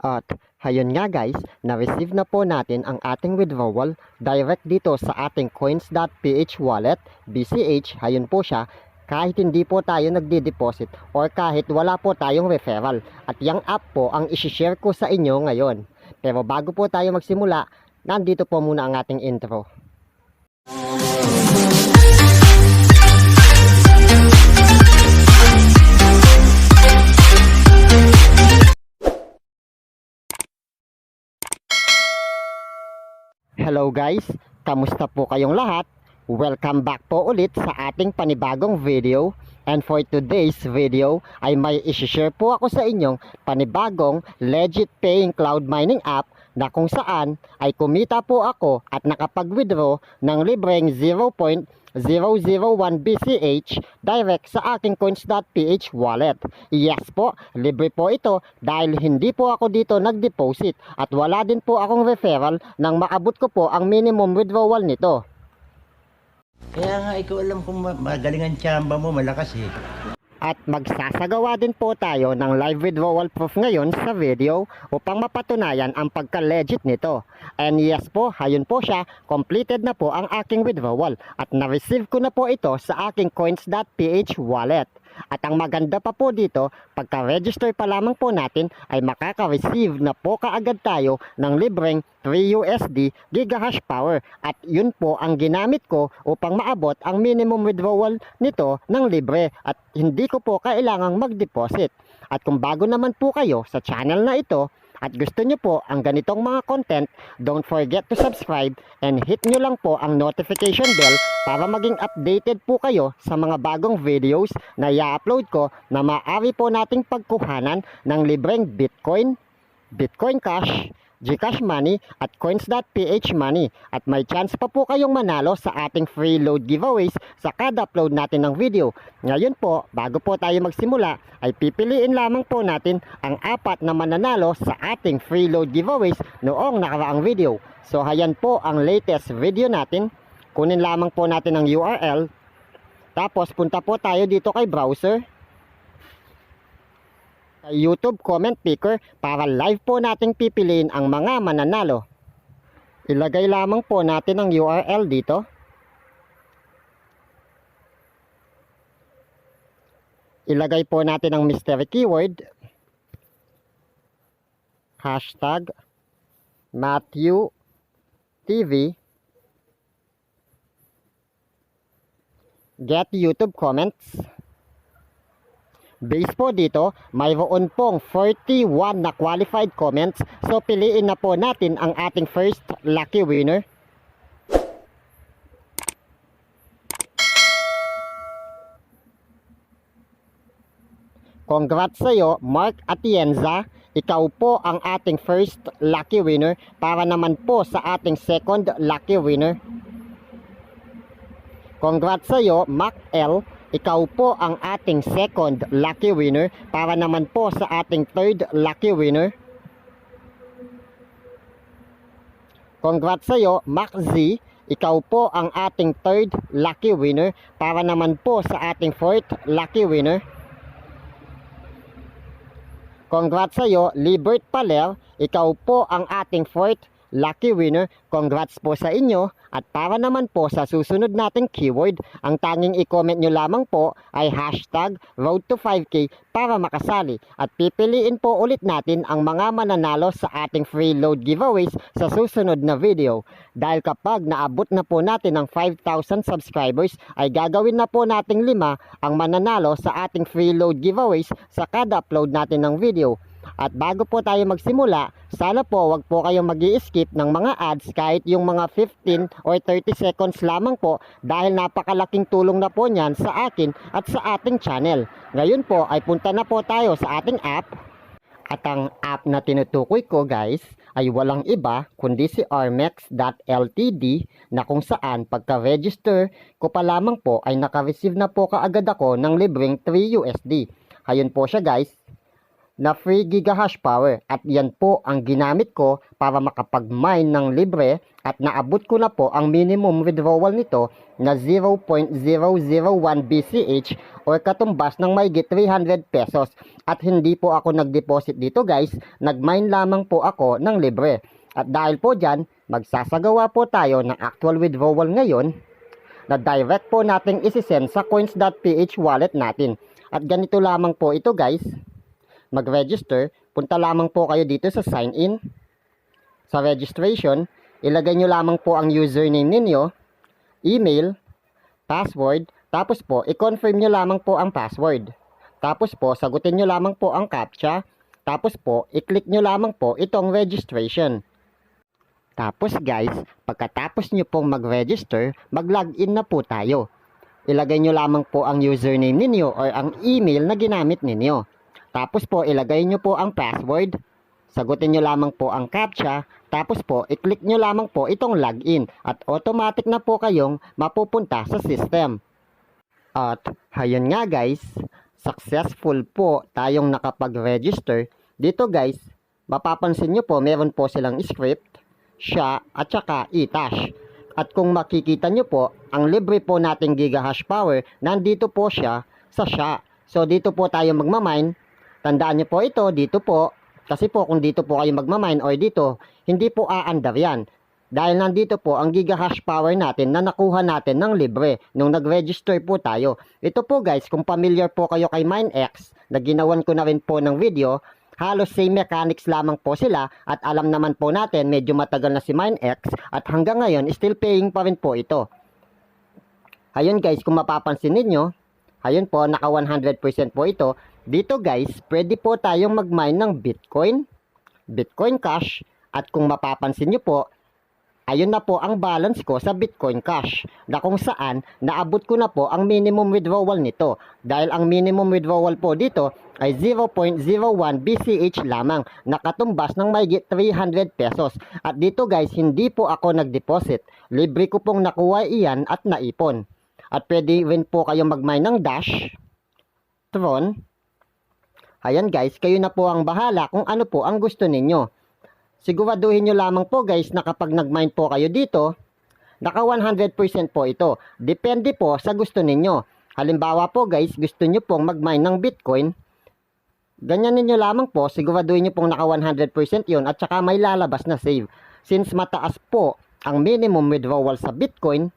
At hayun nga guys, na-receive na po natin ang ating withdrawal direct dito sa ating coins.ph wallet, BCH, hayun po siya, kahit hindi po tayo nagdi-deposit or kahit wala po tayong referral. At yung app po ang isi-share ko sa inyo ngayon. Pero bago po tayo magsimula, nandito po muna ang ating intro. Hello guys, kamusta po kayong lahat? Welcome back po ulit sa ating panibagong video. And for today's video ay may isi-share po ako sa inyong panibagong legit paying cloud mining app na kung saan ay kumita po ako at nakapag-withdraw ng libreng 0.001 BCH direct sa aking coins.ph wallet. Yes po, libre po ito dahil hindi po ako dito nag-deposit at wala din po akong referral nang maabot ko po ang minimum withdrawal nito. Kaya nga ikaw alam kung magaling ang tsamba mo, malakas eh. At magsasagawa din po tayo ng live withdrawal proof ngayon sa video upang mapatunayan ang pagka-legit nito. And yes po, hayun po siya, completed na po ang aking withdrawal at na-receive ko na po ito sa aking coins.ph wallet. At ang maganda pa po dito, pagka-register pa lamang po natin ay makaka-receive na po kaagad tayo ng libreng 3 USD gigahash power. At yun po ang ginamit ko upang maabot ang minimum withdrawal nito ng libre at hindi ko po kailangang mag-deposit. At kung bago naman po kayo sa channel na ito, at gusto nyo po ang ganitong mga content, don't forget to subscribe and hit nyo lang po ang notification bell para maging updated po kayo sa mga bagong videos na i-upload ko na maaari po nating pagkuhanan ng libreng Bitcoin, Bitcoin Cash, Gcash Money at coins.ph money. At may chance pa po kayong manalo sa ating free load giveaways sa kada upload natin ng video. Ngayon po, bago po tayo magsimula, ay pipiliin lamang po natin ang 4 na mananalo sa ating free load giveaways noong nakaraang video. So hayan po ang latest video natin. Kunin lamang po natin ang URL. Tapos punta po tayo dito kay browser, YouTube comment picker para live po nating pipiliin ang mga mananalo. Ilagay lamang po natin ang URL dito. Ilagay po natin ang mystery keyword. Hashtag Matthew TV. Get YouTube comments. Base po dito, mayroon pong 41 na qualified comments. So piliin na po natin ang ating first lucky winner. Congrats sa iyo, Mark Atienza. Ikaw po ang ating first lucky winner para naman po sa ating second lucky winner. Congrats sa iyo, Mac L. Ikaw po ang ating second lucky winner para naman po sa ating third lucky winner. Congrats sa iyo, Mac Z. Ikaw po ang ating third lucky winner para naman po sa ating fourth lucky winner. Congrats sa iyo, Libert Paler. Ikaw po ang ating fourth lucky winner. Congrats po sa inyo. At para naman po sa susunod nating keyword, ang tanging i-comment nyo lamang po ay hashtag road to 5K para makasali. At pipiliin po ulit natin ang mga mananalo sa ating free load giveaways sa susunod na video. Dahil kapag naabot na po natin ang 5,000 subscribers, ay gagawin na po nating 5 ang mananalo sa ating free load giveaways sa kada upload natin ng video. At bago po tayo magsimula, sana po wag po kayong mag-i-skip ng mga ads kahit yung mga 15 or 30 seconds lamang po dahil napakalaking tulong na po niyan sa akin at sa ating channel. Ngayon po ay punta na po tayo sa ating app. At ang app na tinutukoy ko guys ay walang iba kundi si armex.ltd na kung saan pagka-register ko pa lamang po ay naka-receive na po kaagad ako ng libreng 3 USD. Hayun po siya guys. na free gigahash power at yan po ang ginamit ko para makapag-mine ng libre at naabot ko na po ang minimum withdrawal nito na 0.001 BCH or katumbas ng mahigit 300 pesos at hindi po ako nag-deposit dito guys, nag-mine lamang po ako ng libre at dahil po dyan, magsasagawa po tayo ng actual withdrawal ngayon na direct po nating isisend sa coins.ph wallet natin at ganito lamang po ito guys. Mag-register, punta lamang po kayo dito sa sign in. Sa registration, ilagay nyo lamang po ang username ninyo, email, password, tapos po i-confirm nyo lamang po ang password. Tapos po sagutin nyo lamang po ang CAPTCHA, tapos po i-click nyo lamang po itong registration. Tapos guys, pagkatapos nyo pong mag-register, mag-login na po tayo. Ilagay nyo lamang po ang username ninyo or ang email na ginamit ninyo. Tapos po, ilagay nyo po ang password. Sagutin nyo lamang po ang CAPTCHA. Tapos po, i-click nyo lamang po itong login. At automatic na po kayong mapupunta sa system. At, hayun nga guys, successful po tayong nakapag-register. Dito guys, mapapansin nyo po, meron po silang script, SHA, at saka eTash. At kung makikita nyo po, ang libre po nating gigahash power, nandito po siya sa SHA. So, dito po tayo magmamine. Tandaan nyo po ito, dito po. Kasi po kung dito po kayo magmamine or dito, hindi po aandar yan. Dahil nandito po ang gigahash power natin na nakuha natin ng libre nung nag-register po tayo. Ito po guys, kung familiar po kayo kay MineX, na ginawan ko na rin po ng video, halos same mechanics lamang po sila at alam naman po natin medyo matagal na si MineX at hanggang ngayon still paying pa rin po ito. Ayun guys, kung mapapansin ninyo, ayun po, naka 100% po ito. Dito guys, pwede po tayong mag-mine ng Bitcoin, Bitcoin Cash, at kung mapapansin nyo po, ayun na po ang balance ko sa Bitcoin Cash, na kung saan naabot ko na po ang minimum withdrawal nito. Dahil ang minimum withdrawal po dito ay 0.01 BCH lamang, nakatumbas ng mahigit 300 pesos. At dito guys, hindi po ako nag-deposit. Libre ko pong nakuha iyan at naipon. At pwede rin po kayong mag-mine ng Dash, Tron. Ayan guys, kayo na po ang bahala kung ano po ang gusto ninyo. Siguraduhin nyo lamang po guys na kapag nag-mine po kayo dito, naka 100% po ito. Depende po sa gusto ninyo. Halimbawa po guys, gusto nyo pong mag-mine ng Bitcoin, ganyan ninyo lamang po, siguraduhin nyo pong naka 100% yun at saka may lalabas na save. Since mataas po ang minimum withdrawal sa Bitcoin,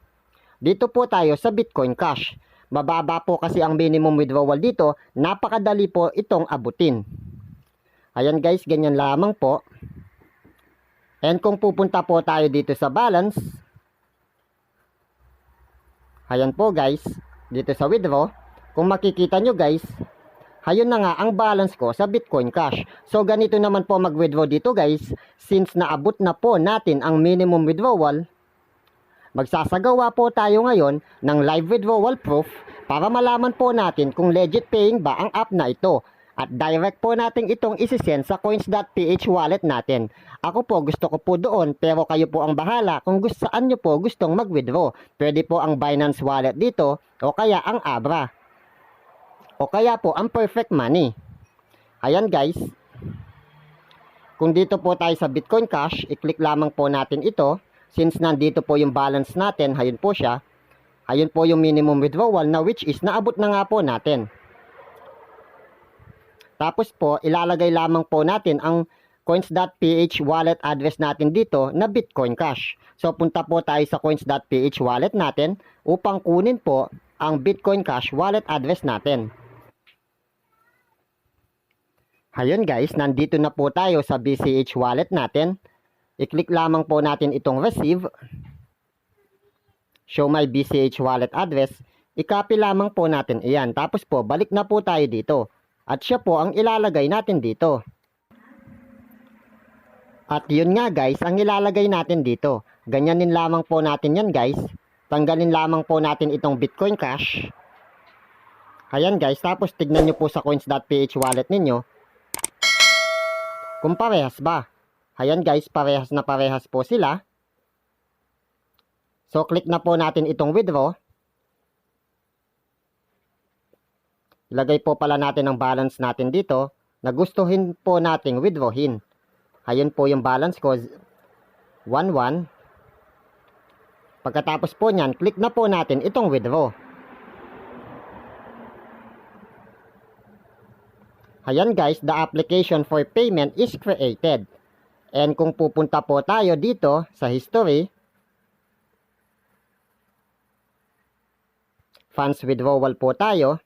dito po tayo sa Bitcoin Cash. Mababa po kasi ang minimum withdrawal dito, napakadali po itong abutin. Ayan guys, ganyan lamang po. And kung pupunta po tayo dito sa balance, ayan po guys, dito sa withdraw, kung makikita nyo guys, ayun na nga ang balance ko sa Bitcoin Cash. So ganito naman po mag-withdraw dito guys, since naabot na po natin ang minimum withdrawal, magsasagawa po tayo ngayon ng live withdrawal proof para malaman po natin kung legit paying ba ang app na ito. At direct po natin itong isisend sa coins.ph wallet natin. Ako po gusto ko po doon pero kayo po ang bahala kung saan nyo po gustong mag-withdraw. Pwede po ang Binance wallet dito o kaya ang Abra. O kaya po ang Perfect Money. Ayan guys. Kung dito po tayo sa Bitcoin Cash, i-click lamang po natin ito. Since nandito po yung balance natin, ayun po siya. Ayun po yung minimum withdrawal na which is naabot na nga po natin. Tapos po, ilalagay lamang po natin ang coins.ph wallet address natin dito na Bitcoin Cash. So punta po tayo sa coins.ph wallet natin upang kunin po ang Bitcoin Cash wallet address natin. Ayun guys, nandito na po tayo sa BCH wallet natin. I-click lamang po natin itong receive. Show my BCH wallet address. I-copy lamang po natin iyan. Tapos po, balik na po tayo dito. At siya po ang ilalagay natin dito. At yun nga guys, ang ilalagay natin dito. Ganyanin lamang po natin yan guys. Tanggalin lamang po natin itong Bitcoin Cash. Ayan guys, tapos tignan nyo po sa coins.ph wallet ninyo kung parehas ba. Ayan guys, parehas na parehas po sila. So click na po natin itong withdraw. Ilagay po pala natin ang balance natin dito. na gustuhin po nating withdrawin. Ayun po yung balance ko, 11. Pagkatapos po nyan, click na po natin itong withdraw. Ayan guys, the application for payment is created. And kung pupunta po tayo dito sa history, funds withdrawal po tayo.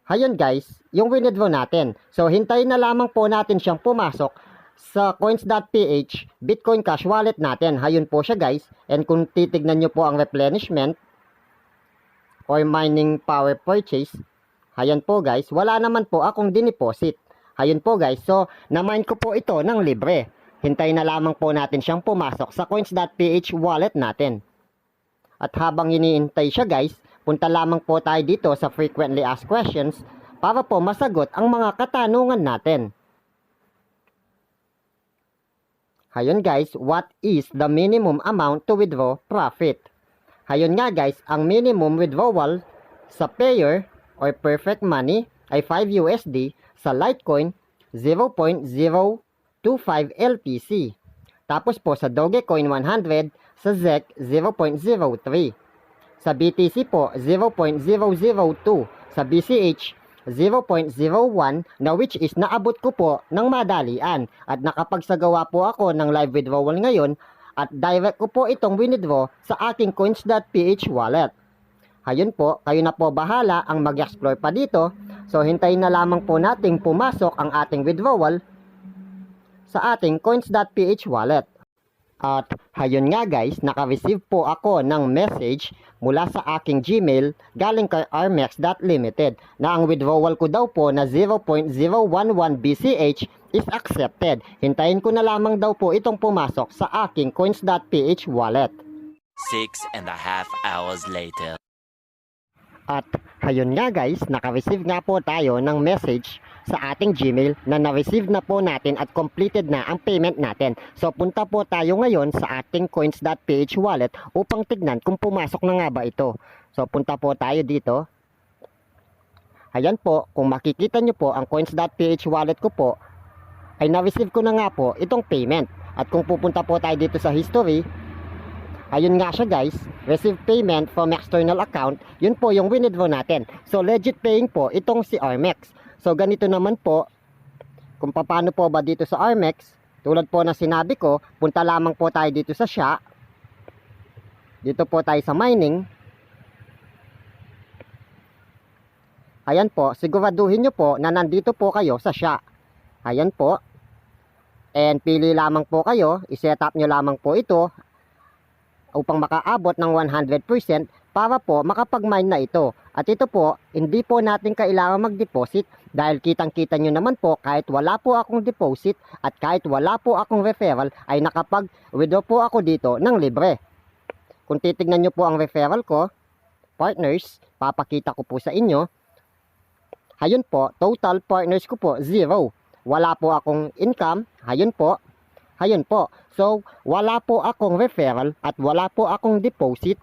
Ayun guys, yung withdraw natin. So hintayin na lamang po natin siyang pumasok sa coins.ph Bitcoin Cash wallet natin. Ayun po siya guys. And kung titignan nyo po ang replenishment or mining power purchase, ayan po guys, wala naman po akong dineposit. Ayun po guys, so na-mine ko po ito ng libre. Hintayin na lamang po natin siyang pumasok sa coins.ph wallet natin. At habang iniintay siya guys, punta lamang po tayo dito sa frequently asked questions para po masagot ang mga katanungan natin. Ayun guys, what is the minimum amount to withdraw profit? Ayun nga guys, ang minimum withdrawal sa payer or perfect money ay 5 USD, sa Litecoin 0.025 LTC. Tapos po sa Dogecoin 100, sa ZEC 0.03. Sa BTC po 0.002, sa BCH 0.01 na which is naabot ko po ng madalian at nakapagsagawa po ako ng live withdrawal ngayon at direct ko po itong withdraw sa aking coins.ph wallet. Ayun po, kayo na po bahala ang mag-explore pa dito. So hintayin na lamang po nating pumasok ang ating withdrawal sa ating coins.ph wallet. At ayun nga guys, naka-receive po ako ng message mula sa aking Gmail galing kay armex.ltd na ang withdrawal ko daw po na 0.011 BCH is accepted. Hintayin ko na lamang daw po itong pumasok sa aking coins.ph wallet. 6.5 hours later. At ayun nga guys, naka-receive nga po tayo ng message sa ating Gmail na na-receive na po natin at completed na ang payment natin. So punta po tayo ngayon sa ating coins.ph wallet upang tignan kung pumasok na nga ba ito. So punta po tayo dito. Ayan po, kung makikita nyo po ang coins.ph wallet ko po ay na-receive ko na nga po itong payment. At kung pupunta po tayo dito sa history, ayun nga siya guys, receive payment from external account, yun po yung withdraw natin. So legit paying po itong si Armex. So ganito naman po, kung paano po ba dito sa Armex, tulad po na sinabi ko, punta lamang po tayo dito sa SHA. Dito po tayo sa mining. Ayan po, siguraduhin nyo po na nandito po kayo sa SHA. Ayan po. And pili lamang po kayo, iset up nyo lamang po ito upang makaabot ng 100% para po makapag-mine na ito. At ito po, hindi po natin kailangan mag-deposit dahil kitang-kita nyo naman po kahit wala po akong deposit at kahit wala po akong referral ay nakapag-withdraw po ako dito ng libre. Kung titignan nyo po ang referral ko, partners, papakita ko po sa inyo. Ayun po, total partners ko po, 0. Wala po akong income, ayun po. Ayun po. So, wala po akong referral at wala po akong deposit.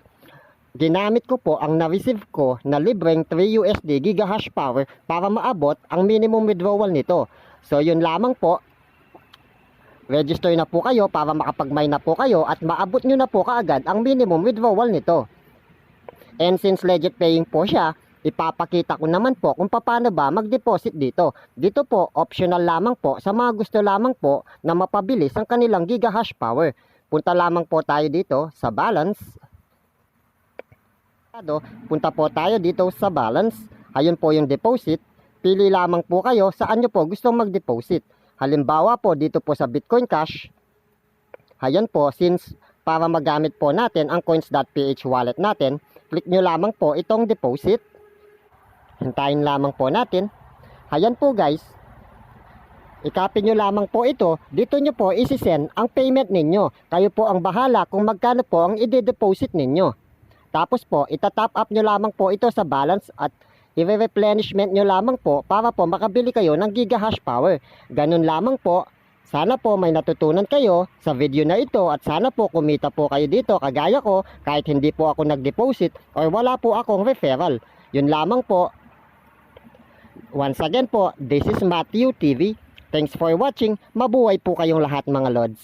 Ginamit ko po ang na-receive ko na libreng 3 USD gigahash power para maabot ang minimum withdrawal nito. So, yun lamang po. Register na po kayo para makapag-mine na po kayo at maabot nyo na po kaagad ang minimum withdrawal nito. And since legit paying po siya, ipapakita ko naman po kung paano ba mag-deposit dito. Dito po, optional lamang po sa mga gusto lamang po na mapabilis ang kanilang gigahash power. Punta lamang po tayo dito sa balance. Punta po tayo dito sa balance. Ayun po yung deposit. Pili lamang po kayo saan nyo po gustong mag-deposit. Halimbawa po dito po sa Bitcoin Cash. Ayun po, since para magamit po natin ang coins.ph wallet natin, click nyo lamang po itong deposit. Hintayin lamang po natin. Ayan po guys. I-copy nyo lamang po ito. Dito nyo po isi-send ang payment ninyo. Kayo po ang bahala kung magkano po ang i-deposit ninyo. Tapos po, itatop up nyo lamang po ito sa balance at i-replenishment nyo lamang po para po makabili kayo ng gigahash power. Ganun lamang po. Sana po may natutunan kayo sa video na ito at sana po kumita po kayo dito kagaya ko kahit hindi po ako nag-deposit or wala po akong referral. Yun lamang po. Once again po, this is Matthew TV. Thanks for watching. Mabuhay po kayong lahat mga lods.